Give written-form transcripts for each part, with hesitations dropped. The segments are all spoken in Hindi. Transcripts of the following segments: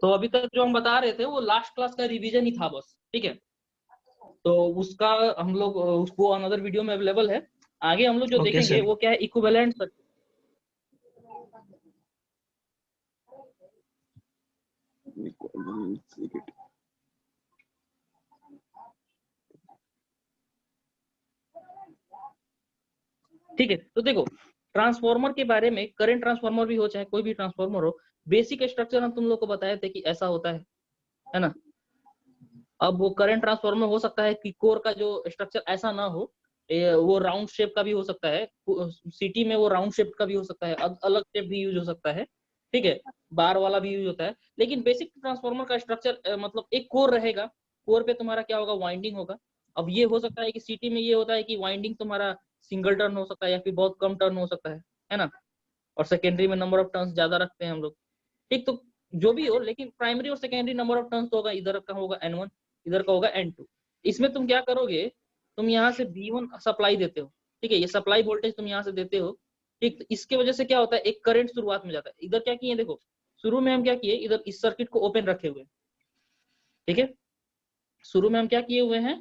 तो अभी तक जो हम बता रहे थे वो लास्ट क्लास का रिवीजन ही था बस, ठीक है। तो उसका हम लोग उसको अनदर वीडियो में अवेलेबल है। आगे हम लोग जो ओके देखेंगे सर। वो क्या है, इक्विवेलेंट सर्किट। ठीक है, तो देखो ट्रांसफार्मर के बारे में, करंट ट्रांसफार्मर भी हो चाहे कोई भी ट्रांसफार्मर हो, बेसिक स्ट्रक्चर हम तुम लोग को बताए थे कि ऐसा होता है ना। अब वो करंट ट्रांसफार्मर हो सकता है कि कोर का जो स्ट्रक्चर ऐसा ना हो, वो राउंड शेप का भी हो सकता है, सिटी में वो राउंड शेप का भी हो सकता है, अलग शेप भी यूज हो सकता है, ठीक है, बार वाला भी यूज होता है। लेकिन बेसिक ट्रांसफार्मर का स्ट्रक्चर मतलब एक कोर रहेगा, कोर पे तुम्हारा क्या होगा, वाइंडिंग होगा। अब ये हो सकता है कि सिटी में ये होता है कि वाइंडिंग तुम्हारा सिंगल टर्न हो सकता है या फिर बहुत कम टर्न हो सकता है ना। और सेकेंडरी में नंबर ऑफ टर्न्स ज्यादा रखते हैं हम लोग, ठीक। तो जो भी हो, लेकिन प्राइमरी और सेकेंडरी नंबर ऑफ टर्न्स तो होगा, इधर का होगा N1, इधर का होगा N2। इसमें तुम क्या करोगे, तुम यहाँ से V1 सप्लाई देते हो, ठीक है, ये सप्लाई वोल्टेज तुम यहाँ से देते हो, ठीक। तो इसके वजह से क्या होता है, एक करंट शुरुआत में जाता है। इधर क्या किए देखो, शुरू में हम क्या किए, इधर इस सर्किट को ओपन रखे हुए, ठीक है। शुरू में हम क्या किए हुए हैं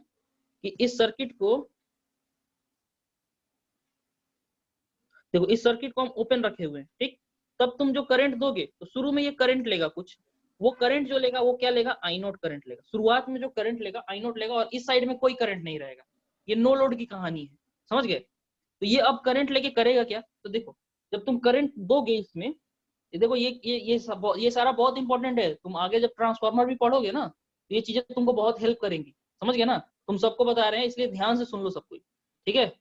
कि इस सर्किट को, देखो इस सर्किट को हम ओपन रखे हुए हैं, ठीक। तब तुम जो करंट दोगे तो शुरू में ये करंट लेगा कुछ, वो करंट जो लेगा वो क्या लेगा, आई नोट करंट लेगा। शुरुआत में जो करंट लेगा आई नोट लेगा, और इस साइड में कोई करंट नहीं रहेगा। ये नो लोड की कहानी है, समझ गए। तो ये अब करंट लेके करेगा क्या, तो देखो जब तुम करंट दोगे इसमें, ये देखो ये सारा बहुत इंपॉर्टेंट है। तुम आगे जब ट्रांसफार्मर भी पढ़ोगे ना, तो ये चीजें तुमको बहुत हेल्प करेंगी, समझ गए ना। तुम सबको बता रहे हैं इसलिए ध्यान से सुन लो सब कुछ, ठीक है।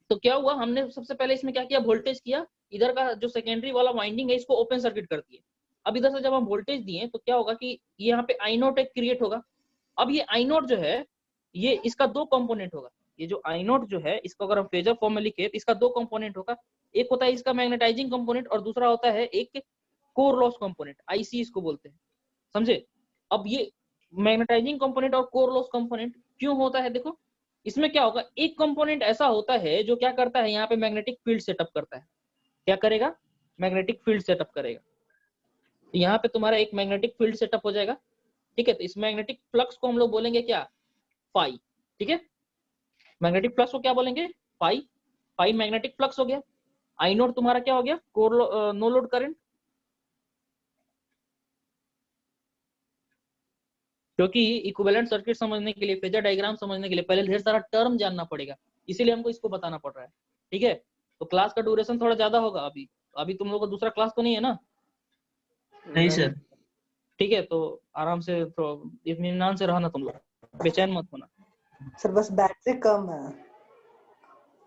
तो क्या हुआ, हमने सबसे पहले इसमें क्या किया, वोल्टेज किया, इधर का जो सेकेंडरी वाला वाइंडिंग है इसको ओपन सर्किट कर दिए। अब इधर से जब हम वोल्टेज दिए तो क्या होगा कि यहाँ पे आई नोट एक क्रिएट होगा। अब ये आई नोट जो है, ये इसका दो कंपोनेंट होगा। ये जो आई नोट जो है, इसको अगर हम फेजर फॉर्म में लिखे तो इसका दो कंपोनेंट होगा। एक होता है इसका मैग्नेटाइजिंग कंपोनेंट, और दूसरा होता है एक कोर लॉस कंपोनेंट, आईसी इसको बोलते हैं, समझे। अब ये मैग्नेटाइजिंग कंपोनेंट और कोर लॉस कंपोनेंट क्यों होता है, देखो इसमें क्या होगा, एक कंपोनेंट ऐसा होता है जो क्या करता है, यहाँ पे मैग्नेटिक फील्ड सेटअप करता है। क्या करेगा, मैग्नेटिक फील्ड सेटअप करेगा। तो यहाँ पे तुम्हारा एक मैग्नेटिक फील्ड सेटअप हो जाएगा, ठीक है। तो इस मैग्नेटिक फ्लक्स को हम लोग बोलेंगे क्या, फाई, ठीक है। मैग्नेटिक फ्लक्स को क्या बोलेंगे, फाई। फाई मैग्नेटिक फ्लक्स हो गया। आई नोट तुम्हारा क्या हो गया, कोर नो लोड करंट। क्योंकि इक्विवेलेंट सर्किट समझने के लिए, फेजर डायग्राम समझने के लिए पहले ढेर सारा टर्म जानना पड़ेगा, इसीलिए हमको इसको बताना पड़ रहा है, ठीक है। तो क्लास का ड्यूरेशन थोड़ा ज्यादा होगा। अभी तुम लोग को दूसरा क्लास तो नहीं है ना। नहीं सर। ठीक है, तो आराम से, तो इत्मीनान से रहना, तुम लोग बेचैन मत होना। सर बस बैटरी कम है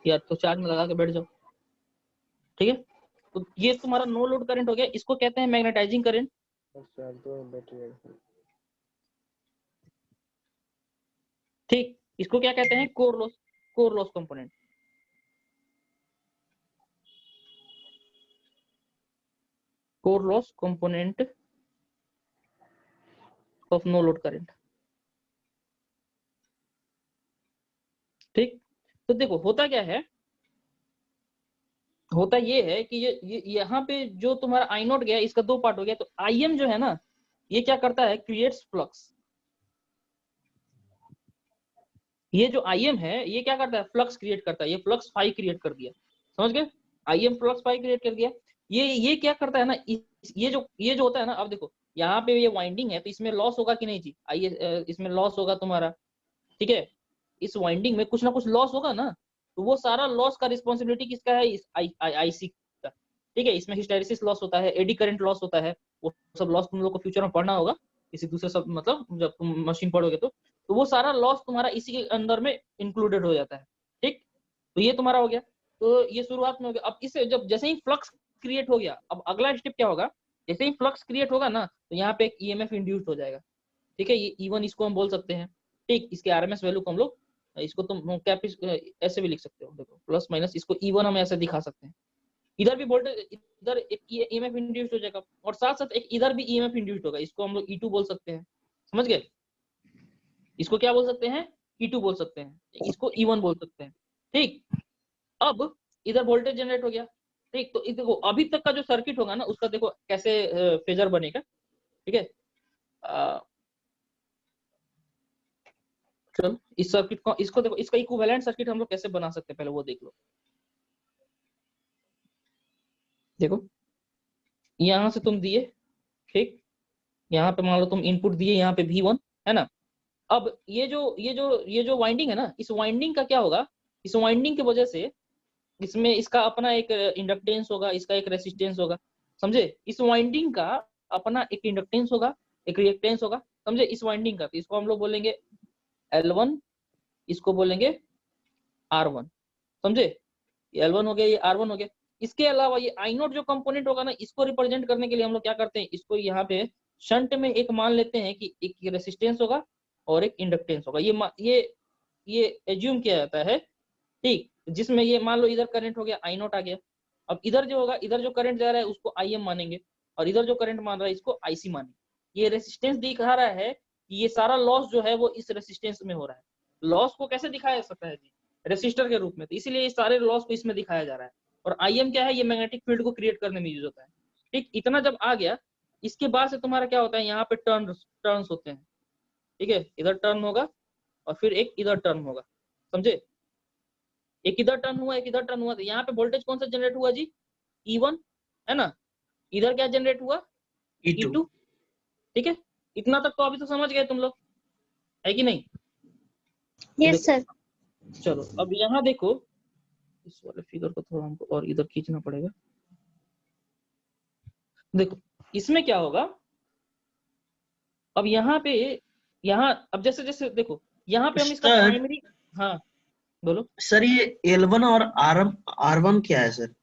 यार तो चार्ज में लगा के बैठ जाओ, ठीक है। तो ये तुम्हारा नो लोड करंट हो गया, इसको कहते हैं मैग्नेटाइजिंग करंट। ठीक, इसको क्या कहते हैं, core loss component. Core loss component of no load current, ठीक। तो देखो होता क्या है, होता ये है कि ये यहाँ पे जो तुम्हारा आई नोट गया, इसका दो पार्ट हो गया। तो आई एम जो है ना, ये क्या करता है, क्रिएट्स फ्लक्स। ये जो आई एम है ये क्या करता है, फ्लक्स क्रिएट करता है। ये फ्लक्स फाई क्रिएट कर दिया, समझ गए। I M flux phi create कर दिया। ये क्या करता है ना, ये जो होता है ना, अब देखो यहाँ पे ये वाइंडिंग है, तो इसमें लॉस होगा कि नहीं जी, आइए इसमें लॉस होगा तुम्हारा, ठीक है। इस वाइंडिंग में कुछ ना कुछ लॉस होगा ना, तो वो सारा लॉस का रिस्पॉन्सिबिलिटी किसका है, इस आईसी का, ठीक है। इसमें हिस्टैरिसीस लॉस होता है, एडी करंट लॉस होता है, वो सब लॉस तुम लोग को फ्यूचर में पढ़ना होगा किसी दूसरे सब, मतलब जब तुम मशीन पढ़ोगे तो वो सारा लॉस तुम्हारा इसी के अंदर में इंक्लूडेड हो जाता है, ठीक। तो ये तुम्हारा हो गया। तो ये शुरुआत में हो गया। अब इससे जब जैसे ही फ्लक्स क्रिएट हो गया, अब अगला स्टेप क्या होगा, जैसे ही फ्लक्स क्रिएट होगा ना, तो यहाँ पे एक ईएमएफ इंड्यूस्ड हो जाएगा, ठीक है। ये E1 इसको हम बोल सकते हैं, ठीक। इसके आरएमएस वैल्यू को हम लोग, इसको तुम ऐसे भी लिख सकते हो, देखो प्लस माइनस, इसको E1 हम ऐसे दिखा सकते हैं। इधर भी वोल्टेज, इधर एक ईएमएफ इंड्यूस्ड हो जाएगा, और साथ साथ एक इधर भी ईएमएफ इंड्यूस्ड होगा, इसको हम लोग E2 बोल सकते हैं, समझ गए। इसको क्या बोल सकते हैं, E2 बोल सकते हैं, इसको E1 बोल सकते हैं, ठीक। अब इधर वोल्टेज जनरेट हो गया, ठीक। तो देखो अभी तक का जो सर्किट होगा ना, उसका देखो कैसे फेजर बनेगा। ठीक है। चलो इस सर्किट को, इसको देखो, इसका इक्विवेलेंट सर्किट हम लोग कैसे बना सकते हैं पहले वो देख लो। देखो यहां से तुम दिए, ठीक, यहाँ पे मान लो तुम इनपुट दिए, यहाँ पे V1 है ना। अब ये जो वाइंडिंग है ना, इस वाइंडिंग का क्या होगा, इस वाइंडिंग की वजह से इसमें इसका अपना एक इंडक्टेंस होगा, इसका एक रेसिस्टेंस होगा, समझे। इस वाइंडिंग का अपना एक इंडक्टेंस होगा, एक रिएक्टेंस होगा, समझे, इस वाइंडिंग का। तो इसको हम लोग बोलेंगे L1, इसको बोलेंगे R1, समझे। ये L1 हो गया, ये R1 हो गया। इसके अलावा ये I नोट जो कंपोनेंट होगा ना, इसको रिप्रेजेंट करने के लिए हम लोग क्या करते हैं, इसको यहाँ पे शंट में एक मान लेते हैं कि एक रेसिस्टेंस होगा और एक इंडक्टेंस होगा। ये एज्यूम किया जाता है, ठीक, जिसमें ये मान लो इधर करंट हो गया I नोट आ गया। अब इधर जो होगा, इधर जो करंट जा रहा है उसको IM मानेंगे, और इधर जो करंट मान रहा है इसको IC मानेंगे। ये रेसिस्टेंस दिखा रहा है कि ये सारा लॉस जो है वो इस रेसिस्टेंस में हो रहा है। लॉस को कैसे दिखाया जा सकता है जी, रेसिस्टर के रूप में, तो इसीलिए इस सारे लॉस को इसमें दिखाया जा रहा है। और IM क्या है, ये मैग्नेटिक फील्ड को क्रिएट करने में यूज होता है, ठीक। इतना जब आ गया, इसके बाद से तुम्हारा क्या होता है, यहाँ पे टर्न्स होते हैं, ठीक है। इधर टर्न होगा और फिर एक इधर टर्न होगा, समझे। एक इधर टर्न हुआ, एक इधर टर्न हुआ, तो यहाँ पे वोल्टेज कौन सा जनरेट हुआ जी, E1 है ना। इधर क्या जनरेट हुआ, E2, ठीक है। इतना तक तो अभी तो समझ गए तुम लोग, है कि नहीं। Yes sir. चलो अब यहाँ देखो, इस वाले फिगर को थोड़ा हमको और इधर खींचना पड़ेगा। देखो इसमें क्या होगा, अब यहाँ पे, यहाँ अब जैसे जैसे देखो यहाँ पे हम इसका सर, प्राइमरी, हाँ बोलो सर ये L1 और R1 क्या है सर?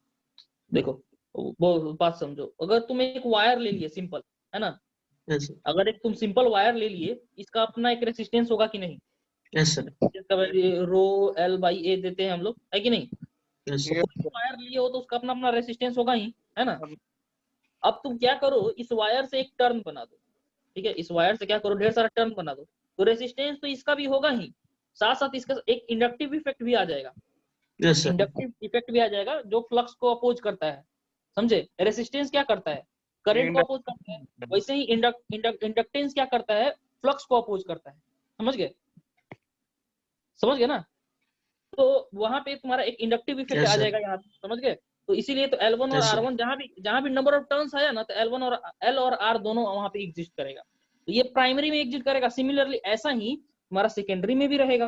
देखो वो बात समझो। अगर तुम एक वायर ले लिए सिंपल, है ना, यस सर, अगर एक तुम सिंपल वायर ले लिए, इसका अपना एक रेसिस्टेंस होगा कि नहीं, यस सर, जिसका रो L/A देते हैं हम लोग, है कि नहीं। यस तो सर, कोई वायर लिए हो तो उसका अपना अपना रेसिस्टेंस होगा ही, है ना। अब तुम क्या करो, इस वायर से एक टर्न बना दो, ठीक है। इस वायर से क्या करो, ढेर सारा टर्न बना दो, तो रेसिस्टेंस तो इसका भी होगा ही, साथ साथ इसका एक इंडक्टिव इफेक्ट भी आ जाएगा। यस सर, इंडक्टिव इफेक्ट भी आ जाएगा जो फ्लक्स को अपोज करता है, समझे। रेसिस्टेंस क्या करता है, करंट को अपोज करता है, वैसे ही इंडक्टेंस क्या करता है, फ्लक्स को अपोज करता है, समझ गए, समझ गए ना। तो वहां पे तुम्हारा एक इंडक्टिव इफेक्ट यस आ सर, जाएगा यहाँ पे, समझ गए। तो इसीलिए तो L1 और यस सर, R1 जहां भी नंबर ऑफ टर्न्स आया ना, तो L और R दोनों वहां पे एग्जिस्ट करेगा। तो ये प्राइमरी में एग्जिस्ट करेगा, सिमिलरली ऐसा ही तुम्हारा सेकेंडरी में भी रहेगा,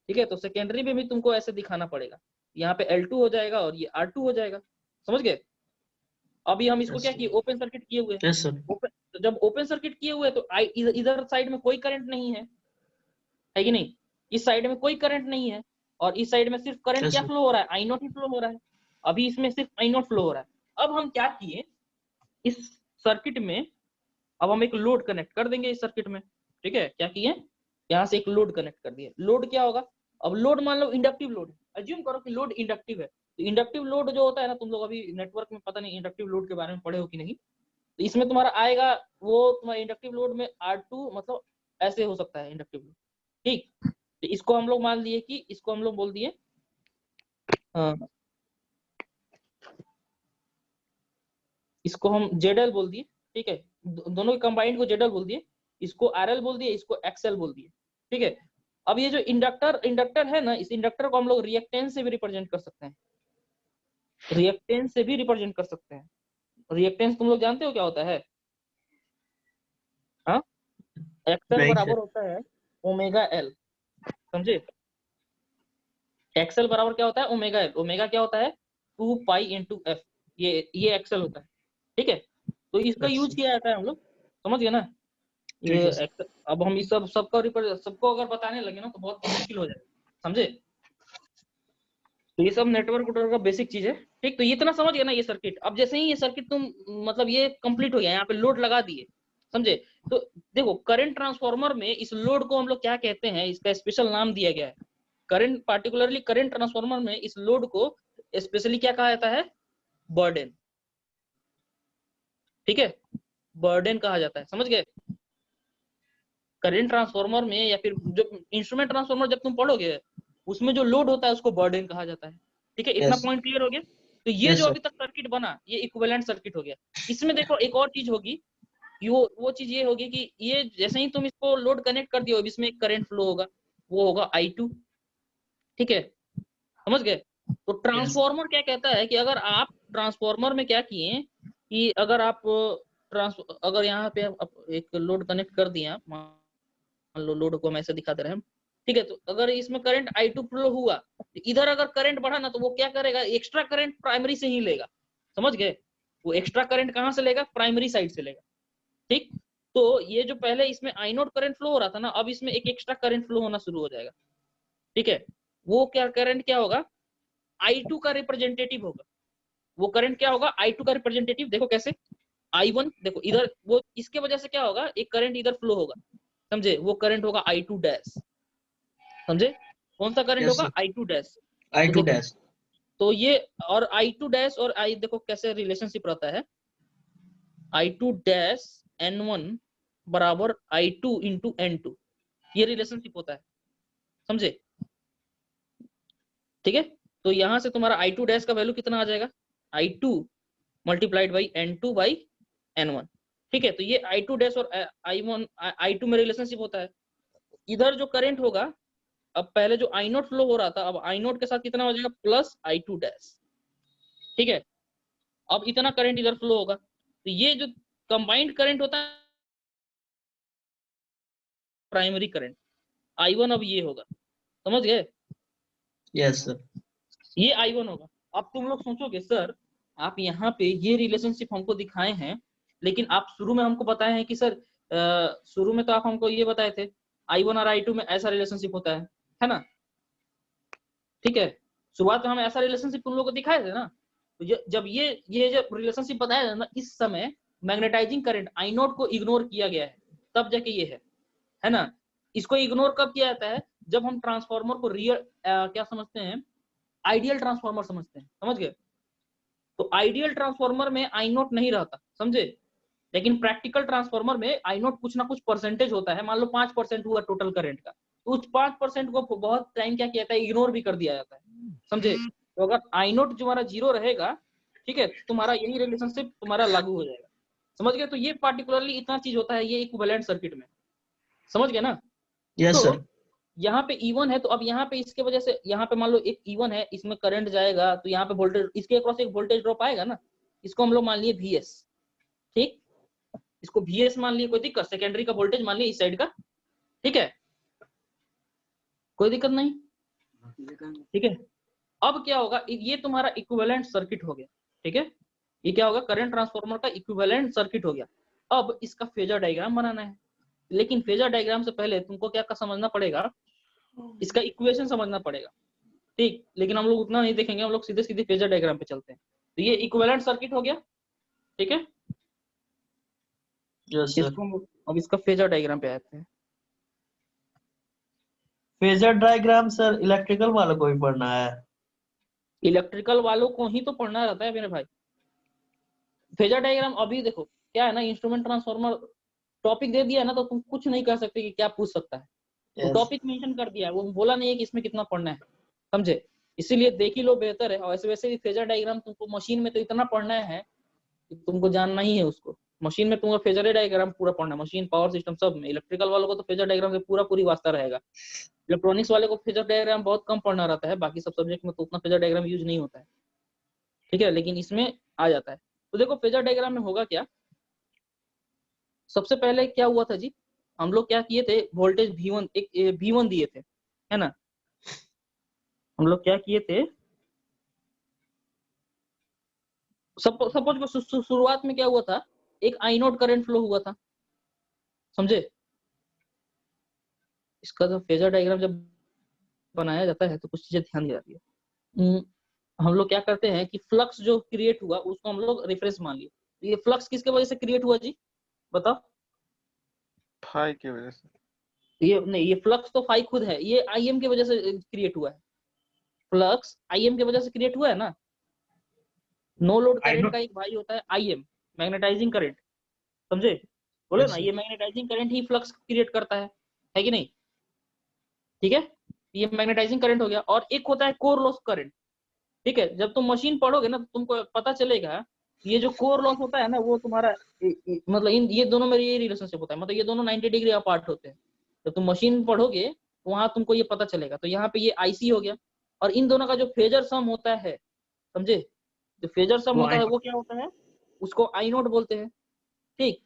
ठीक है। तो सेकेंडरी में भी तुमको ऐसे दिखाना पड़ेगा, यहाँ पे L2 हो जाएगा और ये R2 हो जाएगा, समझ गए। अभी हम इसको यस क्या सर, किए, ओपन सर्किट किए हुए हैं। यस सर, तो जब ओपन सर्किट किए हुए तो इधर साइड में कोई करंट नहीं है कि नहीं। इस साइड में कोई करंट नहीं है, और इस साइड में सिर्फ करंट यस क्या सर, फ्लो हो रहा है, आई नॉट ही फ्लो हो रहा है। अभी इसमें सिर्फ आई नॉट फ्लो हो रहा है। अब हम क्या किए, इस सर्किट में अब हम एक लोड कनेक्ट कर देंगे इस सर्किट में, ठीक है। क्या किए, यहाँ से एक लोड कनेक्ट कर दिए। लोड क्या होगा, अब लोड मान लो इंडक्टिव लोड है, अज्यूम करो कि लोड इंडक्टिव है। तो इंडक्टिव लोड जो होता है ना, तुम लोग अभी नेटवर्क में पता नहीं इंडक्टिव लोड के बारे में पढ़े हो कि नहीं। तो इसमें तुम्हारा आएगा, वो तुम्हारा इंडक्टिव लोड में R2 मतलब ऐसे हो सकता है इंडक्टिव लोड, ठीक। तो इसको हम लोग मान लिए कि इसको हम लोग बोल दिए, इसको हम ZL बोल दिए, ठीक है। दोनों के कंबाइंड को ZL बोल दिए, इसको RL बोल दिए, इसको XL बोल दिए, ठीक है। अब ये जो इंडक्टर है ना, इस इंडक्टर को हम लोग रिएक्टेंस से भी रिप्रेजेंट कर सकते हैं, रिएक्टेंस से भी रिप्रेजेंट कर सकते हैं। रिएक्टेंस तुम लोग जानते हो क्या होता है, हाँ, XL नहीं बराबर सर, होता है ओमेगा L, समझे। XL बराबर क्या होता है, ओमेगा L। ओमेगा क्या होता है, 2 पाई इंटू F, ये XL होता है, ठीक है। तो इसका यस यूज सर, किया जाता है हम लोग, समझ गए ना। ठीक ये है सर, अब हम इस सबको अगर बताने लगे ना तो बहुत मुश्किल हो जाएगा, समझे। तो ये सब नेटवर्क का बेसिक चीज है, ठीक। तो ये इतना समझ गया ना ये सर्किट। अब जैसे ही ये सर्किट तुम मतलब ये कंप्लीट हो गया, यहाँ पे लोड लगा दिए, समझे। तो देखो करंट ट्रांसफार्मर में इस लोड को हम लोग क्या कहते हैं, इसका स्पेशल नाम दिया गया है। करंट पार्टिकुलरली करंट ट्रांसफार्मर में इस लोड को स्पेशली क्या कहा जाता है, बर्डन, ठीक है। बर्डन कहा जाता है, समझ गए। करंट ट्रांसफार्मर में या फिर जो इंस्ट्रूमेंट ट्रांसफार्मर जब तुम पढ़ोगे, उसमें जो लोड होता है उसको बर्डन कहा जाता है, ठीक है। इतना यस, पॉइंट क्लियर हो गया। तो ये यस जो सर, अभी तक सर्किट बना, ये इक्विवेलेंट सर्किट हो गया। इसमें देखो एक और चीज होगी, वो चीज ये होगी कि ये जैसे ही तुम इसको लोड कनेक्ट कर दियो, इसमें एक करंट फ्लो होगा, वो होगा I2। ठीक है, समझ गए? तो ट्रांसफॉर्मर क्या कहता है कि अगर आप ट्रांसफॉर्मर में क्या किए कि अगर आप अगर यहाँ पे आप एक लोड कनेक्ट कर दिया, मान लो लोड को हम ऐसे दिखा दे रहे हैं, ठीक है, तो अगर इसमें करंट I2 फ्लो हुआ, तो इधर अगर करंट बढ़ा ना, तो वो क्या करेगा, एक्स्ट्रा करंट प्राइमरी से ही लेगा। समझ गए? वो एक्स्ट्रा करंट कहाँ से लेगा? प्राइमरी साइड से लेगा। ठीक, तो ये जो पहले इसमें I0 करंट फ्लो हो रहा था ना, अब इसमें एक एक्स्ट्रा करंट फ्लो होना शुरू हो जाएगा। ठीक है, वो क्या करंट क्या होगा? I2 का रिप्रेजेंटेटिव होगा। वो करंट क्या होगा? I2 का रिप्रेजेंटेटिव। देखो कैसे, I1 देखो इधर, वो इसके वजह से क्या होगा, एक करंट इधर फ्लो होगा, समझे? वो करंट होगा I2 डैश। समझे? कौन सा करंट होगा? I2 dash. I2 dash. तो ये और I2 डैश और I देखो कैसे रिलेशनशिप रहता है, I2 डैश N1 बराबर I2 इंटू N2, ये रिलेशनशिप होता है। समझे? ठीक है, तो यहां से तुम्हारा I2 डैश का वैल्यू कितना आ जाएगा? I2 multiplied by N2 by N1। ठीक है, तो ये I2 डैश और I1 I2 में रिलेशनशिप होता है। इधर जो करंट होगा, अब पहले जो I0 फ्लो हो रहा था, अब I0 के साथ कितना हो जाएगा? Plus I2 dash. ठीक है, अब इतना करंट इधर फ्लो होगा, तो ये जो कंबाइंड करंट होता है प्राइमरी करंट I1, अब ये होगा। समझ गए? Yes sir. ये I1 होगा। अब तुम लोग सोचोगे सर आप यहाँ पे ये रिलेशनशिप हमको दिखाए हैं, लेकिन आप शुरू में हमको बताए हैं कि सर शुरू में तो आप हमको ये बताए थे I1 और I2 में ऐसा रिलेशनशिप होता है ना? ठीक है, शुरुआत में हम ऐसा रिलेशनशिप तुम लोग को दिखाए थे ना। तो जब ये जब रिलेशनशिप बताया ना, इस समय मैग्नेटाइजिंग करंट I0 को इग्नोर किया गया है, तब जाके ये है ना? इसको इग्नोर कब किया जाता है? जब हम ट्रांसफार्मर को रियल क्या समझते हैं, आइडियल ट्रांसफार्मर समझते हैं। समझ गए? तो आइडियल ट्रांसफार्मर में I0 नहीं रहता, समझे? लेकिन प्रैक्टिकल ट्रांसफार्मर में I0 कुछ ना कुछ परसेंटेज होता है। मान लो 5% हुआ टोटल करंट का, तो उस 5% को बहुत टाइम क्या किया जाता है, इग्नोर भी कर दिया जाता है। समझे? तो अगर I0 जो हमारा 0 रहेगा, ठीक है, तुम्हारा यही रिलेशनशिप तुम्हारा लागू हो जाएगा। समझ गए? तो ये पार्टिकुलरली इतना चीज होता है ये इक्विवेलेंट सर्किट में। समझ गए ना? यस तो सर। यहाँ पे E1 है, तो अब यहाँ पे इसके वजह से यहाँ पे मान लो एक E1 है, इसमें करंट जाएगा, तो यहाँ पे वोल्टेज, इसके अक्रॉस एक वोल्टेज ड्रॉप आएगा ना, इसको हम लोग मान लिए VS। ठीक, इसको VS मान लिए, कोई दिक्कत? सेकेंडरी का वोल्टेज मान लिए इस साइड का। ठीक है, कोई दिक्कत नहीं। ठीक है, अब क्या होगा, ये तुम्हारा इक्विवेलेंट सर्किट हो गया। ठीक है, ये क्या होगा? करंट ट्रांसफार्मर का इक्विवेलेंट सर्किट हो गया। अब इसका फेजर डायग्राम बनाना है, लेकिन फेजर डायग्राम से पहले तुमको क्या समझना पड़ेगा, इसका इक्वेशन समझना पड़ेगा। ठीक, लेकिन हम लोग उतना नहीं देखेंगे, हम लोग सीधे सीधे फेजर डायग्राम पे चलते हैं। तो ये इक्विवेलेंट सर्किट हो गया। ठीक है, यस सर। इसको अब इसका फेजर डायग्राम पे आते हैं। फेजर डायग्राम सर इलेक्ट्रिकल वालों को भी पढ़ना है? इलेक्ट्रिकल वालों को ही तो पढ़ना रहता है मेरे भाई। फेजर डायग्राम अभी देखो क्या है ना, इंस्ट्रूमेंट ट्रांसफार्मर टॉपिक दे दिया है ना, तो तुम कुछ नहीं कर सकते कि क्या पूछ सकता है। तो टॉपिक मेंशन कर दिया है, वो बोला नहीं है कि इसमें कितना पढ़ना है। समझे? इसीलिए देख ही लो, बेहतर है। और वैसे वैसे भी फेजर डायग्राम तुमको मशीन में तो इतना पढ़ना है कि तुमको जानना ही है उसको। मशीन में तुमको फेजर डायग्राम पूरा पढ़ना है, मशीन पावर सिस्टम सब में। इलेक्ट्रिकल वालों को तो फेजर डायग्राम से पूरी वास्ता रहेगा। इलेक्ट्रॉनिक्स वाले को फेजर डायग्राम बहुत कम पढ़ना रहता है, बाकी सब सब्जेक्ट में तो उतना फेजर डायग्राम यूज नहीं होता है। ठीक है, लेकिन इसमें आ जाता है। तो देखो फेजर डायग्राम में होगा क्या, सबसे पहले क्या हुआ था जी, हम लोग क्या किए थे, वोल्टेज V1 एक V1 दिए थे, है ना? हम लोग क्या किए थे, सपोज को शुरुआत में क्या हुआ था, एक I0 करंट फ्लो हुआ था। समझे? इसका जो फेजर डायग्राम जब बनाया जाता है तो कुछ चीजें ध्यान दी जाती है। हम लोग क्या करते हैं कि फ्लक्स जो क्रिएट हुआ उसको हम लोग रेफरेंस मान लिए। तो ये फ्लक्स किसके वजह से क्रिएट हुआ जी, बताओ? फाई की वजह से। ये नहीं, ये फ्लक्स तो फाई खुद है, ये IM की वजह से क्रिएट हुआ है। फ्लक्स IM की वजह से क्रिएट हुआ है ना। नो लोड करंट का एक भाई होता है IM, मैग्नेटाइजिंग करंट। समझे? बोलो ना, ये मैग्नेटाइजिंग करंट ही फ्लक्स क्रिएट करता है कि नहीं? ठीक है, ये मैग्नेटाइजिंग करंट हो गया। और एक होता है कोर लॉस करंट। ठीक है, जब तुम मशीन पढ़ोगे ना तो तुमको पता चलेगा ये जो कोर लॉस होता है ना वो तुम्हारा मतलब इन ये दोनों में ये रिलेशनशिप होता है, मतलब ये दोनों 90 डिग्री अपार्ट होते हैं। तो तुम मशीन पढ़ोगे तो वहां तुमको ये पता चलेगा। तो यहाँ पे ये आईसी हो गया, और इन दोनों का जो फेजर सम होता है, समझे, जो फेजर सम वो होता है वो क्या होता है, उसको आई नोट बोलते हैं। ठीक,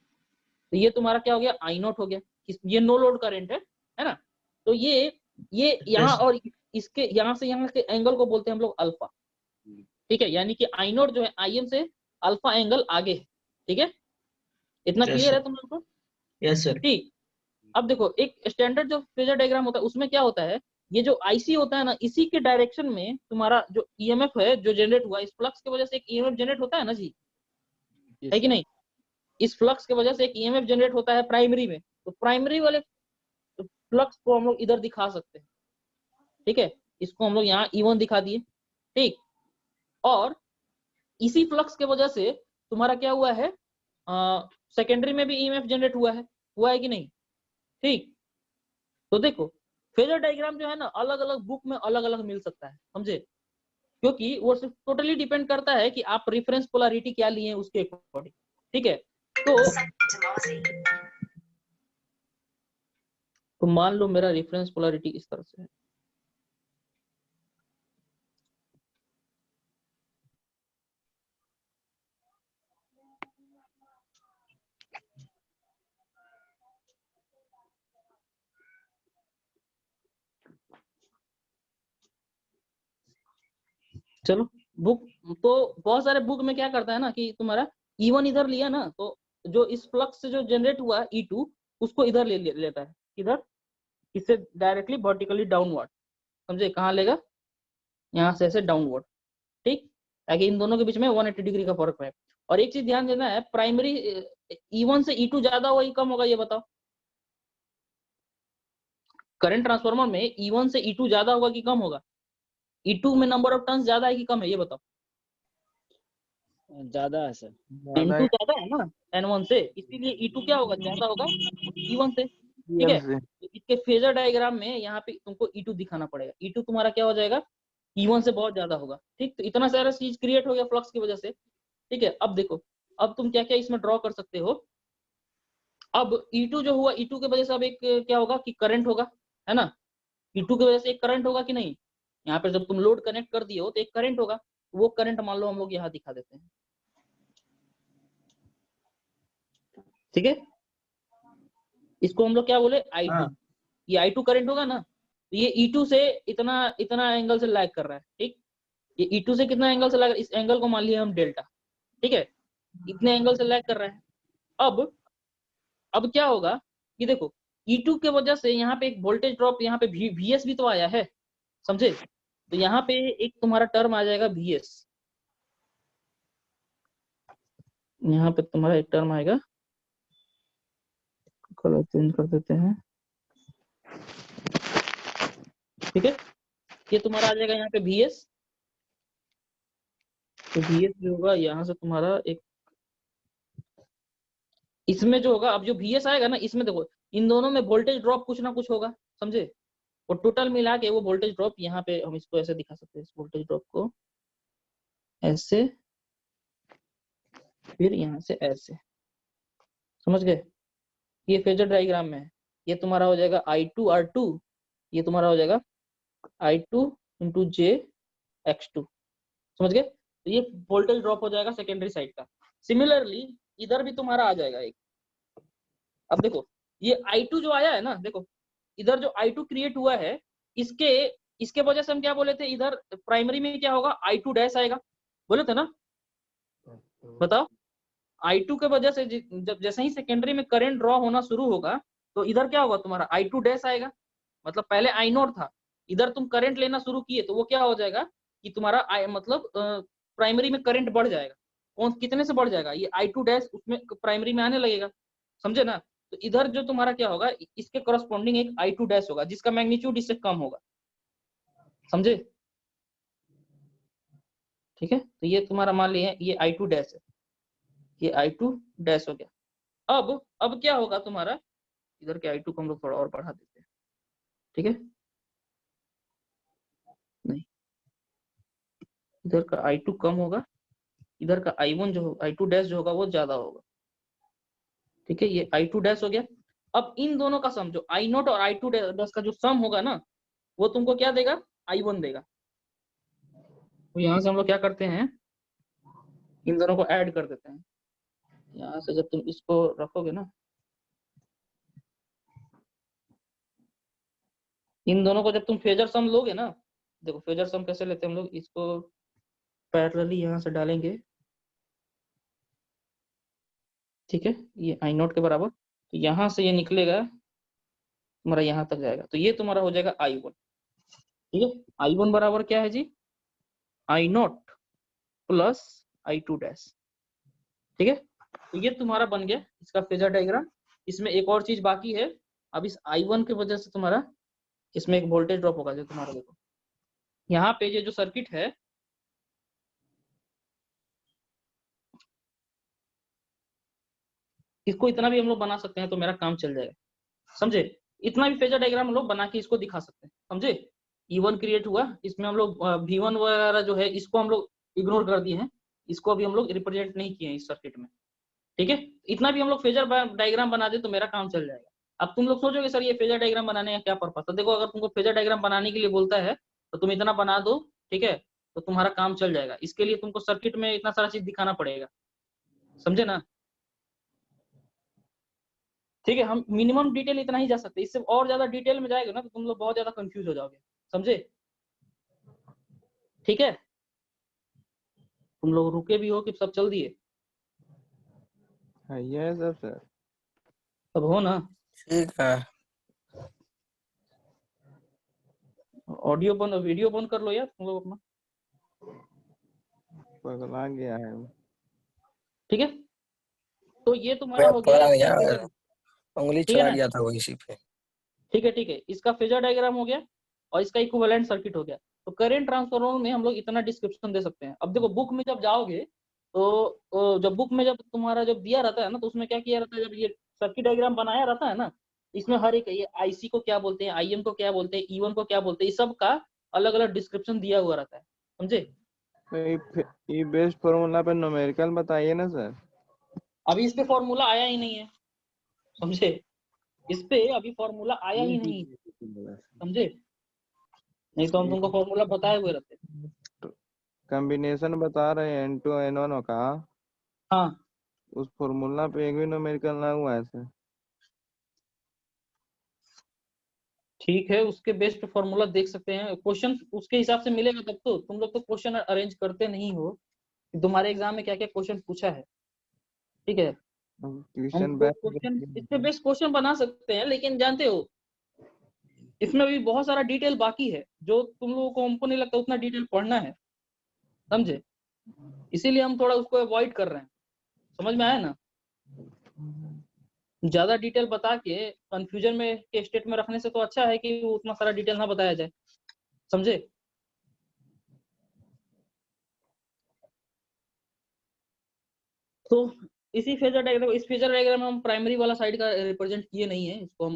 तो ये तुम्हारा क्या हो गया, आई नोट हो गया। ये नो लोड करंट है ना। तो ये यहाँ yes, और इसके यहाँ से यहाँ के एंगल को बोलते हैं हम लोग अल्फा। ठीक है, यानी कि आई नोट जो है आई एम से अल्फा एंगल आगे है। ठीक है, इतना yes क्लियर sir, है तुम लोग को। yes sir, ठीक, अब देखो एक स्टैंडर्ड जो फेजर डायग्राम होता है उसमें क्या होता है, ये जो आईसी होता है ना, इसी के डायरेक्शन में तुम्हारा जो ईएमएफ है जो जनरेट हुआ, इस फ्लक्स की वजह से एक ईएमएफ जनरेट होता है ना जी, है कि नहीं। इस फ्लक्स की वजह से एक ईएमएफ जनरेट होता है प्राइमरी में, तो प्राइमरी वाले फ्लक्स को हम लोग इधर दिखा सकते हैं। ठीक है, इसको हम लोग यहाँ E1 दिखा दिए। ठीक, और इसी फ्लक्स के वजह से तुम्हारा क्या हुआ है, सेकेंडरी में भी ईएमएफ जनरेट हुआ है कि नहीं। ठीक, तो देखो फेजर डायग्राम जो है ना अलग अलग बुक में अलग अलग मिल सकता है, समझे, क्योंकि वो सिर्फ टोटली डिपेंड करता है कि आप रेफरेंस पोलैरिटी क्या लिए हैं उसके अकॉर्डिंग। ठीक है, तो मान लो मेरा रेफरेंस पोलैरिटी इस तरह से है। चलो, बुक तो बहुत सारे बुक में क्या करता है ना कि तुम्हारा E1 इधर लिया ना, तो जो इस फ्लक्स से जो जनरेट हुआ E2 उसको इधर लेता है, इधर, इससे डायरेक्टली वर्टिकली डाउनवर्ड, समझे, कहाँ लेगा, यहाँ से ऐसे डाउनवर्ड। ठीक, ताकि इन दोनों के बीच में 180 डिग्री का फर्क है। और एक चीज ध्यान देना है, प्राइमरी E1 से E2 ज्यादा होगा कि कम होगा, ये बताओ। करंट ट्रांसफार्मर में E1 से E2 ज्यादा होगा कि कम होगा, E2 में नंबर ऑफ टर्न्स ज्यादा है कि कम है, ये बताओ। ज्यादा है सर। ज्यादा N2 है ज्यादा है ना N1 से, इसीलिए E2 क्या होगा, ज्यादा होगा E1 से। ठीक है, से। तो इसके फेजर डायग्राम में यहाँ पे तुमको E2 दिखाना पड़ेगा। E2 तुम्हारा क्या हो जाएगा, E1 से बहुत ज्यादा होगा। ठीक, तो इतना सारा चीज क्रिएट हो गया फ्लक्स की वजह से। ठीक है, अब देखो, अब तुम क्या क्या इसमें ड्रॉ कर सकते हो। अब E2 जो हुआ, E2 की वजह से अब एक क्या होगा कि करंट होगा, है ना। E2 की वजह से एक करंट होगा कि नहीं, यहाँ पे जब तुम लोड कनेक्ट कर दिए हो तो एक करंट होगा। वो करंट मान लो हम लोग यहाँ दिखा देते हैं। ठीक है, इसको हम लोग क्या बोले, I2। हाँ, ये I2 करंट होगा ना, तो ये E2 से इतना इतना एंगल से लैग कर रहा है। ठीक, ये E2 से कितना एंगल से लैग, इस एंगल को मान लिया हम डेल्टा। ठीक है, इतने एंगल से लैग कर रहा है। अब क्या होगा कि देखो E2 के वजह से यहाँ पे एक वोल्टेज ड्रॉप, यहाँ पे VS भी तो आया है, समझे। तो यहाँ पे एक तुम्हारा टर्म आ जाएगा VS, यहाँ पे तुम्हारा एक टर्म आएगा, कलर चेंज कर देते हैं। ठीक है, ये तुम्हारा आ जाएगा यहाँ पे VS। तो VS जो होगा यहाँ से तुम्हारा एक, इसमें जो होगा, अब जो VS आएगा ना इसमें देखो इन दोनों में वोल्टेज ड्रॉप कुछ ना कुछ होगा, समझे। और टोटल मिला के वो वोल्टेज ड्रॉप, यहाँ पे हम इसको ऐसे दिखा सकते हैं, इस वोल्टेज ड्रॉप को ऐसे, फिर यहाँ से ऐसे, समझ गए। ये फेजर डायग्राम में है। ये तुम्हारा हो जाएगा I2 R2, ये तुम्हारा हो जाएगा I2 इंटू JX2, समझ गए। तो ये वोल्टेज ड्रॉप हो जाएगा सेकेंडरी साइड का। सिमिलरली इधर भी तुम्हारा आ जाएगा एक। अब देखो ये I2 जो आया है ना, देखो इधर जो I2 क्रिएट हुआ है, इसके इसके वजह से हम क्या बोले थे, इधर प्राइमरी में क्या होगा, I2 डैश आएगा, बोले थे ना, बताओ। I2 के वजह से जब जैसे ही सेकेंडरी में करंट ड्रॉ होना शुरू होगा, तो इधर क्या होगा, तुम्हारा I2 डैश आएगा। मतलब पहले I नोट था, इधर तुम करंट लेना शुरू किए तो वो क्या हो जाएगा कि तुम्हारा मतलब प्राइमरी में करंट बढ़ जाएगा। कौन कितने से बढ़ जाएगा, ये I2 डैश उसमें प्राइमरी में आने लगेगा, समझे ना। तो इधर जो तुम्हारा क्या होगा, इसके करस्पॉन्डिंग एक I2 डैश होगा जिसका मैग्नीट्यूड इससे कम होगा, समझे। ठीक है, तो ये तुम्हारा मान लिया ये I2 डैश है, ये I2 डैश हो गया। अब क्या होगा तुम्हारा, इधर के I2 को हम लोग थोड़ा और बढ़ा देते हैं। ठीक है, नहीं, इधर का I2 कम होगा, इधर का I1 जो I2 डैश जो होगा वो ज्यादा होगा। ठीक है, ये I2 डैश हो गया। अब इन दोनों का सम जो I0 और I2 डैश का जो सम होगा ना, वो तुमको क्या देगा, I1 देगा। तो यहाँ से हम लोग क्या करते हैं, इन दोनों को ऐड कर देते हैं। यहाँ से जब तुम इसको रखोगे ना, इन दोनों को जब तुम फेजर सम लोगे ना, देखो फेजर सम कैसे लेते हैं हम लोग, इसको पैरेलली यहाँ से डालेंगे। ठीक है, ये I0 के बराबर, तो यहाँ से ये निकलेगा तुम्हारा यहाँ तक जाएगा, तो ये तुम्हारा हो जाएगा I1। ठीक है, I1 बराबर क्या है जी, I0 प्लस I2 डैश। ठीक है, तो ये तुम्हारा बन गया इसका फेजर डायग्राम। इसमें एक और चीज बाकी है, अब इस I1 की वजह से तुम्हारा इसमें एक वोल्टेज ड्रॉप होगा। जो तुम्हारा देखो यहाँ पे ये जो सर्किट है, इसको इतना भी हम लोग बना सकते हैं तो मेरा काम चल जाएगा, समझे। इतना भी फेजर डायग्राम हम लोग बना के इसको दिखा सकते हैं, समझे। E1 क्रिएट हुआ, इसमें हम लोग V1 वगैरह जो है इसको हम लोग इग्नोर कर दिए हैं, इसको अभी हम लोग रिप्रेजेंट नहीं किए हैं इस सर्किट में। ठीक है, इतना भी हम लोग फेजर डायग्राम बना दे तो मेरा काम चल जाएगा। अब तुम लोग सोचोगे सर ये फेजर डायग्राम बनाने का क्या पर्पस है। देखो, अगर तुमको फेजर डायग्राम बनाने के लिए बोलता है तो तुम इतना बना दो, ठीक है, तो तुम्हारा काम चल जाएगा। इसके लिए तुमको सर्किट में इतना सारा चीज दिखाना पड़ेगा, समझे ना। ठीक है, हम मिनिमम डिटेल इतना ही जा सकते हैं, इससे और ज्यादा डिटेल में जाएगा ना तो तुम लोग बहुत ज्यादा कंफ्यूज हो जाओगे, समझे। ठीक है, तुम लोग रुके भी हो कि सब चल दिए, ये सब सर। सब हो ना। ठीक है। ऑडियो बंद, वीडियो बंद कर लो यार तुम लोग अपना। पगला गया है। ठीक है, तो ये तुम्हारा हो पता नहीं गया यार, फेजर, उंगली ठीक है चला ना। गया था वो इसी पे। ठीक है, ठीक है, इसका फेजर डायग्राम हो गया और इसका इक्विवेलेंट सर्किट हो गया। तो करंट ट्रांसफार्मर में हम लोग इतना डिस्क्रिप्शन दे सकते हैं। अब देखो बुक में जब जाओगे तो जब बुक में जब तुम्हारा जब दिया रहता है ना, तो उसमें क्या किया रहता है, जब ये सर्किट डायग्राम बनाया रहता है ना, इसमें हर एक ये आईसी को क्या बोलते हैं, आईएम को क्या बोलते हैं, ई1 को क्या बोलते हैं, इस सब का अलग अलग डिस्क्रिप्शन दिया हुआ रहता है, समझे। तो ये बेस्ट फॉर्मूला पे न्यूमेरिकल बताइए ना सर। अभी इस पे फॉर्मूला आया ही नहीं है, समझे। इस पे अभी फॉर्मूला आया ही नहीं, समझे। नहीं तो हम तुमको फॉर्मूला बताए हुए रहते। कॉम्बिनेशन बता रहे हैं N2 N1 का, हाँ, उस फॉर्मूला पे एक भी न्यूमेरिकल ना हुआ है सर। ठीक है, उसके बेस्ड फॉर्मूला देख सकते हैं, क्वेश्चन उसके हिसाब से मिलेगा तब तो। तुम लोग तो क्वेश्चन अरेंज करते नहीं हो कि तुम्हारे एग्जाम में क्या क्या क्वेश्चन पूछा है, ठीक है। क्वेश्चन हम तो क्वेश्चन इस पे बेस्ड क्वेश्चन बना सकते हैं, लेकिन जानते हो इसमें भी बहुत सारा डिटेल बाकी है जो तुम लोगों को, हमको नहीं लगता उतना डिटेल पढ़ना है, समझे। इसीलिए हम थोड़ा उसको अवॉइड कर रहे हैं, समझ में आया ना। ज्यादा डिटेल बता के कंफ्यूजन में के स्टेट में रखने से तो अच्छा है कि वो उतना सारा डिटेल ना बताया जाए, समझे। तो इसी फेजर डायग्राम, इस फेजर डायग्राम में हम प्राइमरी वाला साइड का रिप्रेजेंट किए नहीं है, इसको हम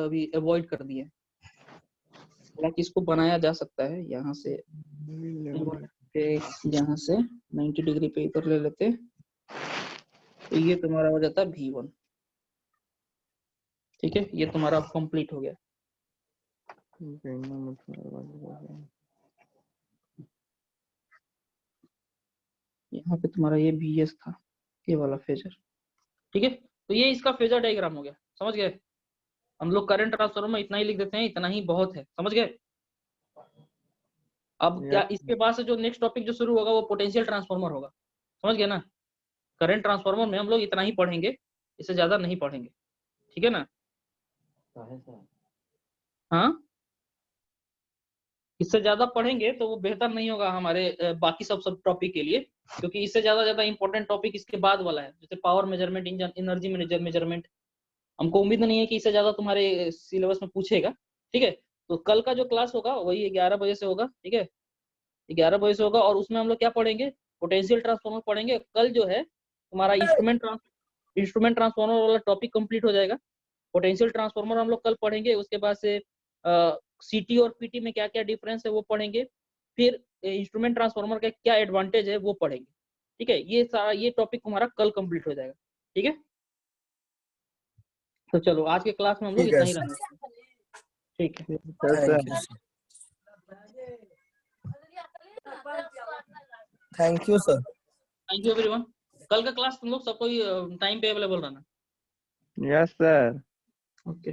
अभी अवॉइड कर दिए। हालांकि इसको बनाया जा सकता है, यहाँ से यहाँ से 90 डिग्री पे इधर ले लेते, तो ये तुम्हारा हो जाता है V1। ठीक है, ये तुम्हारा कंप्लीट हो गया। यहाँ पे तुम्हारा ये VS था, ये वाला फेजर। ठीक है, तो ये इसका फेजर डायग्राम हो गया, समझ गए। हम लोग करंट ट्रांसफार्मर में इतना ही लिख देते हैं, इतना ही बहुत है, समझ गए। अब क्या इसके बाद से जो नेक्स्ट टॉपिक जो शुरू होगा वो पोटेंशियल ट्रांसफार्मर होगा, समझ गए ना। करंट ट्रांसफार्मर में हम लोग इतना ही पढ़ेंगे, इससे ज्यादा नहीं पढ़ेंगे, ठीक है ना। हाँ, इससे ज्यादा पढ़ेंगे तो वो बेहतर नहीं होगा हमारे बाकी सब टॉपिक के लिए, क्योंकि इससे ज्यादा इंपॉर्टेंट टॉपिक इसके बाद वाला है, जैसे पावर मेजरमेंट, एनर्जी मेजरमेंट। हमको उम्मीद नहीं है कि इससे ज्यादा तुम्हारे सिलेबस में पूछेगा, ठीक है। तो कल का जो क्लास होगा वही 11 बजे से होगा, ठीक है, 11 बजे से होगा। और उसमें हम लोग क्या पढ़ेंगे, पोटेंशियल ट्रांसफार्मर पढ़ेंगे। कल जो है तुम्हारा इंस्ट्रूमेंट ट्रांसफार्मर वाला टॉपिक कंप्लीट हो जाएगा। पोटेंशियल ट्रांसफार्मर हम लोग कल पढ़ेंगे, उसके बाद से सीटी और पीटी में क्या क्या डिफरेंस है वो पढ़ेंगे, फिर इंस्ट्रूमेंट ट्रांसफार्मर का क्या एडवांटेज है वो पढ़ेंगे, ठीक है, ये सारा ये टॉपिक तुम्हारा कल कंप्लीट हो जाएगा। ठीक है, तो चलो आज के क्लास में हम लोग ठीक इतना है ही सर। रहना। ठीक है, thank you sir. Thank you everyone. कल का क्लास तुम लोग सबको टाइम पे अवेलेबल रहना। Yes sir. ओके।